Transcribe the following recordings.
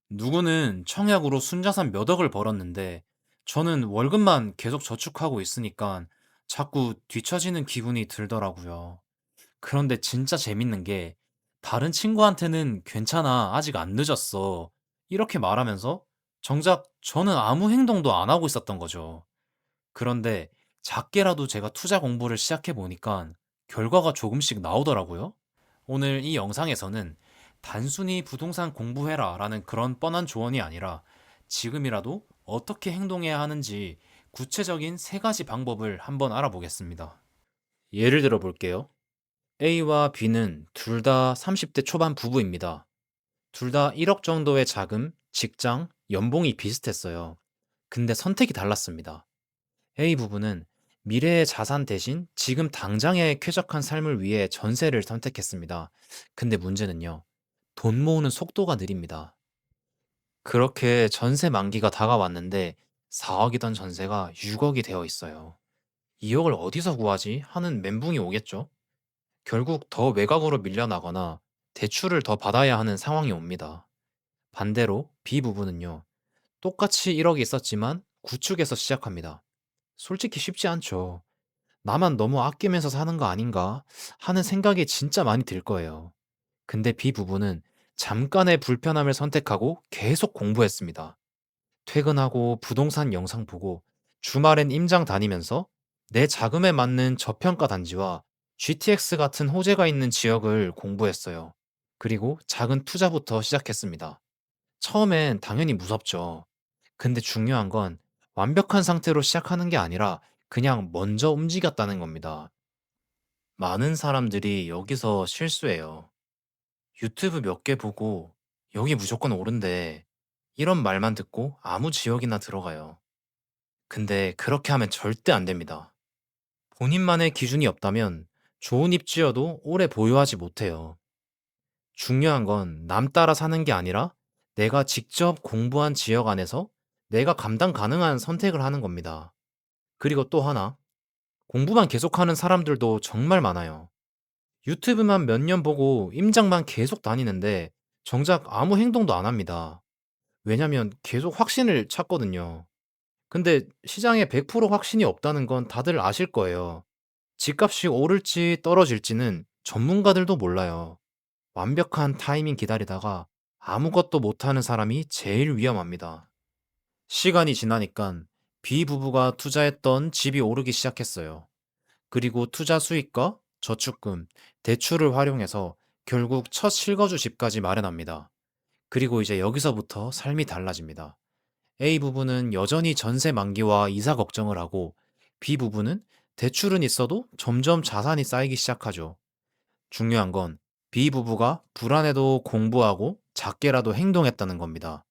누구는 청약으로 순자산 몇 억을 벌었는데 저는 월급만 계속 저축하고 있으니까 자꾸 뒤처지는 기분이 들더라고요. 그런데 진짜 재밌는 게 다른 친구한테는 괜찮아, 아직 안 늦었어. 이렇게 말하면서 정작 저는 아무 행동도 안 하고 있었던 거죠. 그런데 작게라도 제가 투자 공부를 시작해 보니까 결과가 조금씩 나오더라고요. 오늘 이 영상에서는 단순히 부동산 공부해라 라는 그런 뻔한 조언이 아니라 지금이라도 어떻게 행동해야 하는지 구체적인 세 가지 방법을 한번 알아보겠습니다. 예를 들어 볼게요. A와 B는 둘 다 30대 초반 부부입니다. 둘 다 1억 정도의 자금, 직장, 연봉이 비슷했어요. 근데 선택이 달랐습니다. A 부부는 미래의 자산 대신 지금 당장의 쾌적한 삶을 위해 전세를 선택했습니다. 근데 문제는요, 돈 모으는 속도가 느립니다. 그렇게 전세 만기가 다가왔는데 4억이던 전세가 6억이 되어 있어요. 2억을 어디서 구하지? 하는 멘붕이 오겠죠? 결국 더 외곽으로 밀려나거나 대출을 더 받아야 하는 상황이 옵니다. 반대로 B 부부는요, 똑같이 1억이 있었지만 구축에서 시작합니다. 솔직히 쉽지 않죠. 나만 너무 아끼면서 사는 거 아닌가 하는 생각이 진짜 많이 들 거예요. 근데 B 부부는 잠깐의 불편함을 선택하고 계속 공부했습니다. 퇴근하고 부동산 영상 보고 주말엔 임장 다니면서 내 자금에 맞는 저평가 단지와 GTX 같은 호재가 있는 지역을 공부했어요. 그리고 작은 투자부터 시작했습니다. 처음엔 당연히 무섭죠. 근데 중요한 건 완벽한 상태로 시작하는 게 아니라 그냥 먼저 움직였다는 겁니다. 많은 사람들이 여기서 실수해요. 유튜브 몇 개 보고 여기 무조건 오른대. 이런 말만 듣고 아무 지역이나 들어가요. 근데 그렇게 하면 절대 안 됩니다. 본인만의 기준이 없다면 좋은 입지여도 오래 보유하지 못해요. 중요한 건 남 따라 사는 게 아니라 내가 직접 공부한 지역 안에서 내가 감당 가능한 선택을 하는 겁니다. 그리고 또 하나, 공부만 계속하는 사람들도 정말 많아요. 유튜브만 몇 년 보고 임장만 계속 다니는데 정작 아무 행동도 안 합니다. 왜냐면 계속 확신을 찾거든요. 근데 시장에 100% 확신이 없다는 건 다들 아실 거예요. 집값이 오를지 떨어질지는 전문가들도 몰라요. 완벽한 타이밍 기다리다가 아무것도 못하는 사람이 제일 위험합니다. 시간이 지나니깐 B 부부가 투자했던 집이 오르기 시작했어요. 그리고 투자 수익과 저축금, 대출을 활용해서 결국 첫 실거주 집까지 마련합니다. 그리고 이제 여기서부터 삶이 달라집니다. A 부부는 여전히 전세 만기와 이사 걱정을 하고 B 부부는 대출은 있어도 점점 자산이 쌓이기 시작하죠. 중요한 건 B 부부가 불안해도 공부하고 작게라도 행동했다는 겁니다.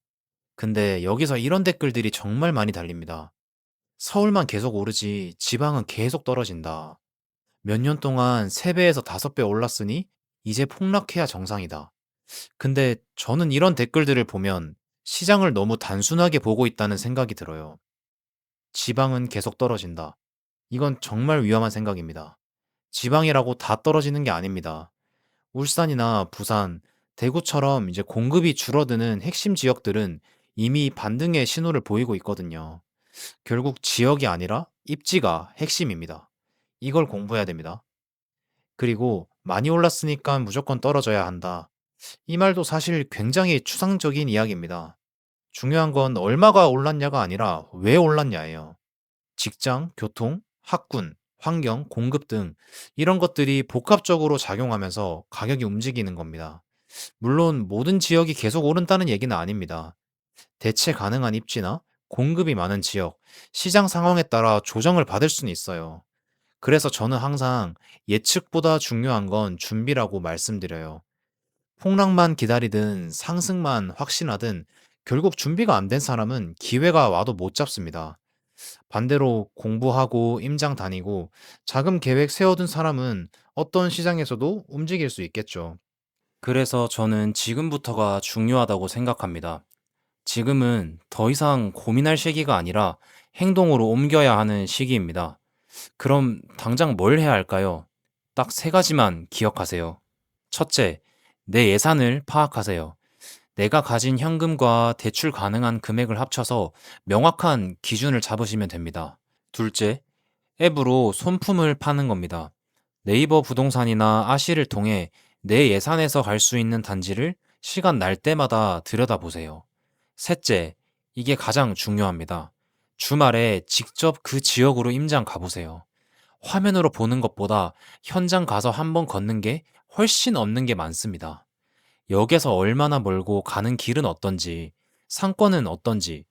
근데 여기서 이런 댓글들이 정말 많이 달립니다. 서울만 계속 오르지 지방은 계속 떨어진다. 몇 년 동안 3배에서 5배 올랐으니 이제 폭락해야 정상이다. 근데 저는 이런 댓글들을 보면 시장을 너무 단순하게 보고 있다는 생각이 들어요. 지방은 계속 떨어진다. 이건 정말 위험한 생각입니다. 지방이라고 다 떨어지는 게 아닙니다. 울산이나 부산, 대구처럼 이제 공급이 줄어드는 핵심 지역들은 이미 반등의 신호를 보이고 있거든요. 결국 지역이 아니라 입지가 핵심입니다. 이걸 공부해야 됩니다. 그리고 많이 올랐으니까 무조건 떨어져야 한다. 이 말도 사실 굉장히 추상적인 이야기입니다. 중요한 건 얼마가 올랐냐가 아니라 왜 올랐냐예요. 직장, 교통, 학군, 환경, 공급 등 이런 것들이 복합적으로 작용하면서 가격이 움직이는 겁니다. 물론 모든 지역이 계속 오른다는 얘기는 아닙니다. 대체 가능한 입지나 공급이 많은 지역, 시장 상황에 따라 조정을 받을 수는 있어요. 그래서 저는 항상 예측보다 중요한 건 준비라고 말씀드려요. 폭락만 기다리든 상승만 확신하든 결국 준비가 안 된 사람은 기회가 와도 못 잡습니다. 반대로 공부하고 임장 다니고 자금 계획 세워둔 사람은 어떤 시장에서도 움직일 수 있겠죠. 그래서 저는 지금부터가 중요하다고 생각합니다. 지금은 더 이상 고민할 시기가 아니라 행동으로 옮겨야 하는 시기입니다. 그럼 당장 뭘 해야 할까요? 딱 세 가지만 기억하세요. 첫째, 내 예산을 파악하세요. 내가 가진 현금과 대출 가능한 금액을 합쳐서 명확한 기준을 잡으시면 됩니다. 둘째, 앱으로 손품을 파는 겁니다. 네이버 부동산이나 아시를 통해 내 예산에서 갈 수 있는 단지를 시간 날 때마다 들여다보세요. 셋째, 이게 가장 중요합니다. 주말에 직접 그 지역으로 임장 가보세요. 화면으로 보는 것보다 현장 가서 한번 걷는 게 훨씬 얻는 게 많습니다. 역에서 얼마나 멀고 가는 길은 어떤지, 상권은 어떤지,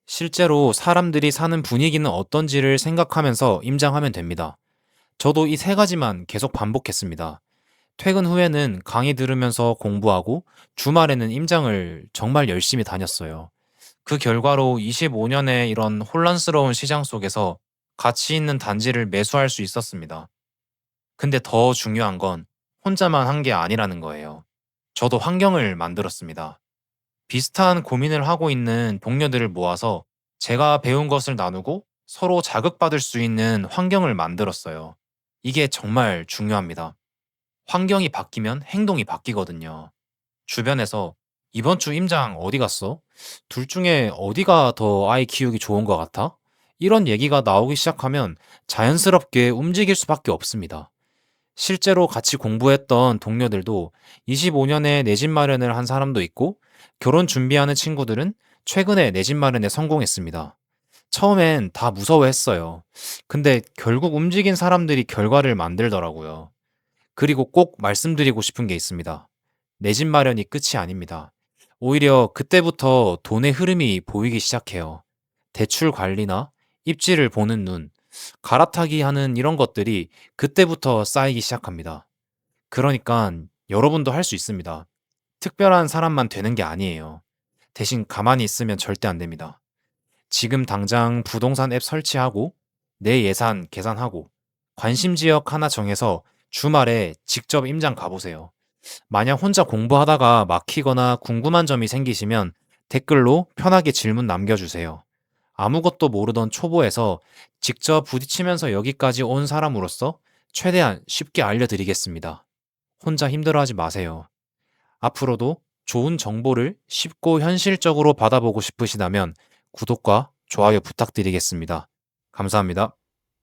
실제로 사람들이 사는 분위기는 어떤지를 생각하면서 임장하면 됩니다. 저도 이 세 가지만 계속 반복했습니다. 퇴근 후에는 강의 들으면서 공부하고 주말에는 임장을 정말 열심히 다녔어요. 그 결과로 25년의 이런 혼란스러운 시장 속에서 가치 있는 단지를 매수할 수 있었습니다. 근데 더 중요한 건 혼자만 한 게 아니라는 거예요. 저도 환경을 만들었습니다. 비슷한 고민을 하고 있는 동료들을 모아서 제가 배운 것을 나누고 서로 자극받을 수 있는 환경을 만들었어요. 이게 정말 중요합니다. 환경이 바뀌면 행동이 바뀌거든요. 주변에서 이번 주 임장 어디 갔어? 둘 중에 어디가 더 아이 키우기 좋은 것 같아? 이런 얘기가 나오기 시작하면 자연스럽게 움직일 수밖에 없습니다. 실제로 같이 공부했던 동료들도 25년에 내 집 마련을 한 사람도 있고 결혼 준비하는 친구들은 최근에 내 집 마련에 성공했습니다. 처음엔 다 무서워했어요. 근데 결국 움직인 사람들이 결과를 만들더라고요. 그리고 꼭 말씀드리고 싶은 게 있습니다. 내 집 마련이 끝이 아닙니다. 오히려 그때부터 돈의 흐름이 보이기 시작해요. 대출 관리나 입지를 보는 눈, 갈아타기 하는 이런 것들이 그때부터 쌓이기 시작합니다. 그러니까 여러분도 할 수 있습니다. 특별한 사람만 되는 게 아니에요. 대신 가만히 있으면 절대 안 됩니다. 지금 당장 부동산 앱 설치하고 내 예산 계산하고 관심 지역 하나 정해서 주말에 직접 임장 가보세요. 만약 혼자 공부하다가 막히거나 궁금한 점이 생기시면 댓글로 편하게 질문 남겨주세요. 아무것도 모르던 초보에서 직접 부딪히면서 여기까지 온 사람으로서 최대한 쉽게 알려드리겠습니다. 혼자 힘들어하지 마세요. 앞으로도 좋은 정보를 쉽고 현실적으로 받아보고 싶으시다면 구독과 좋아요 부탁드리겠습니다. 감사합니다.